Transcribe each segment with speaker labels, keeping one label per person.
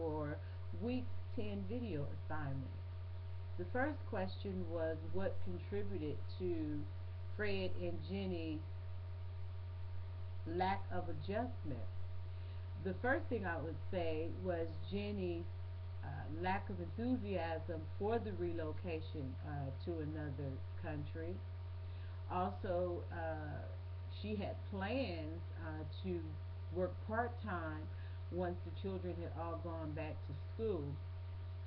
Speaker 1: for week 10 video assignment. The first question was what contributed to Fred and Jenny's lack of adjustment. The first thing I would say was Jenny's lack of enthusiasm for the relocation to another country. Also, she had plans to work part time once the children had all gone back to school.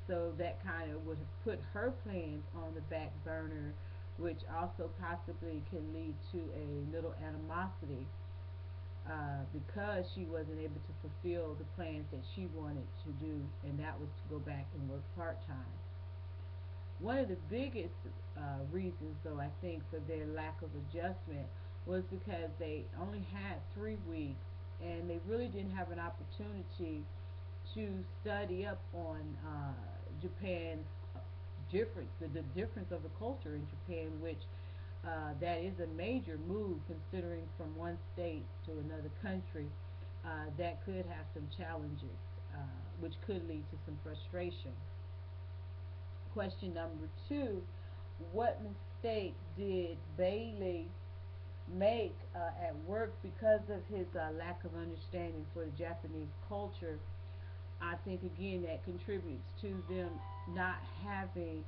Speaker 1: So that kind of would have put her plans on the back burner, which also possibly can lead to a little animosity because she wasn't able to fulfill the plans that she wanted to do, and that was to go back and work part time. One of the biggest reasons, though, I think, for their lack of adjustment was because they only had 3 weeks and they really didn't have an opportunity to study up on Japan's difference, the difference of the culture in Japan, which that is a major move considering from one state to another country. That could have some challenges, which could lead to some frustration. Question number two, what mistake did Bailey make at work because of his lack of understanding for the Japanese culture? I think again that contributes to them not having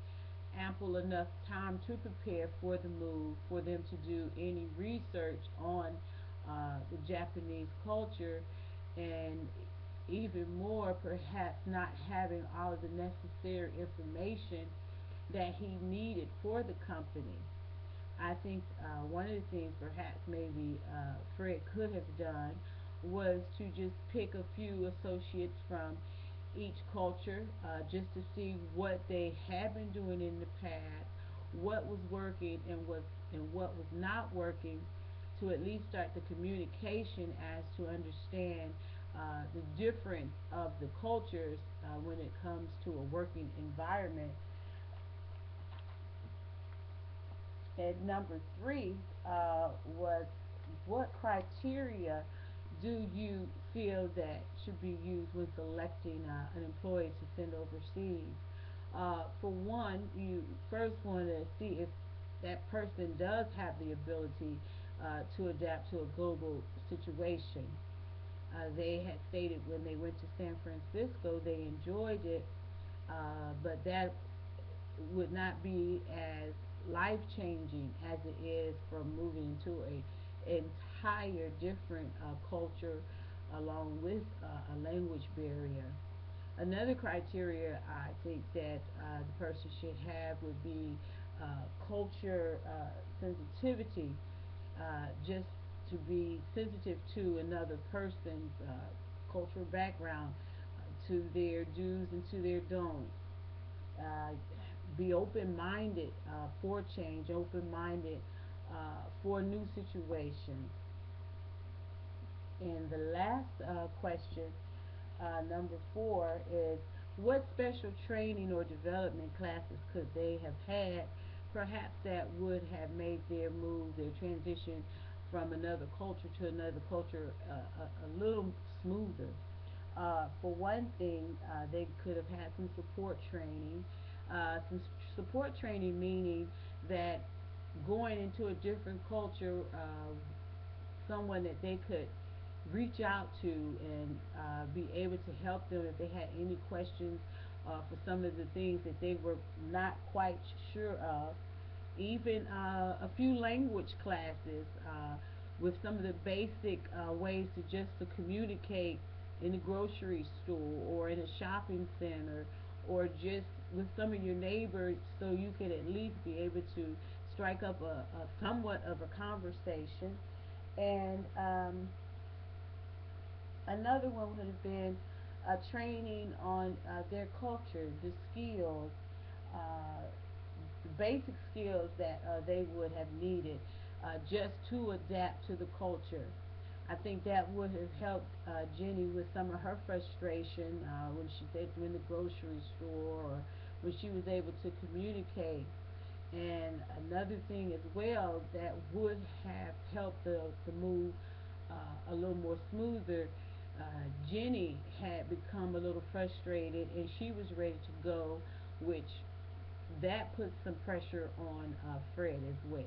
Speaker 1: ample enough time to prepare for the move, for them to do any research on the Japanese culture, and even more, perhaps not having all of the necessary information that he needed for the company. I think one of the things perhaps maybe Fred could have done was to just pick a few associates from each culture just to see what they had been doing in the past, what was working and what was not working, to at least start the communication as to understand the difference of the cultures when it comes to a working environment. And number three was what criteria do you feel that should be used when selecting an employee to send overseas? For one, you first want to see if that person does have the ability to adapt to a global situation. They had stated when they went to San Francisco they enjoyed it, but that would not be as life changing as it is from moving into a entire different culture along with a language barrier. Another criteria I think that the person should have would be culture sensitivity, just to be sensitive to another person's cultural background, to their do's and to their don'ts. Uh, be open-minded for change, open-minded for new situations. And the last question, number four, is what special training or development classes could they have had, perhaps that would have made their move, their transition from another culture to another culture a little smoother. For one thing, they could have had some support training. Support training meaning that going into a different culture, someone that they could reach out to and be able to help them if they had any questions for some of the things that they were not quite sure of. Even a few language classes with some of the basic ways to just to communicate in the grocery store or in a shopping center or just with some of your neighbors, so you can at least be able to strike up a somewhat of a conversation. And another one would have been a training on their culture, the skills, uh, the basic skills that they would have needed just to adapt to the culture. I think that would have helped Jenny with some of her frustration when she said in the grocery store or when she was able to communicate. And another thing as well that would have helped the move a little more smoother Jenny had become a little frustrated and she was ready to go, which that put some pressure on Fred as well.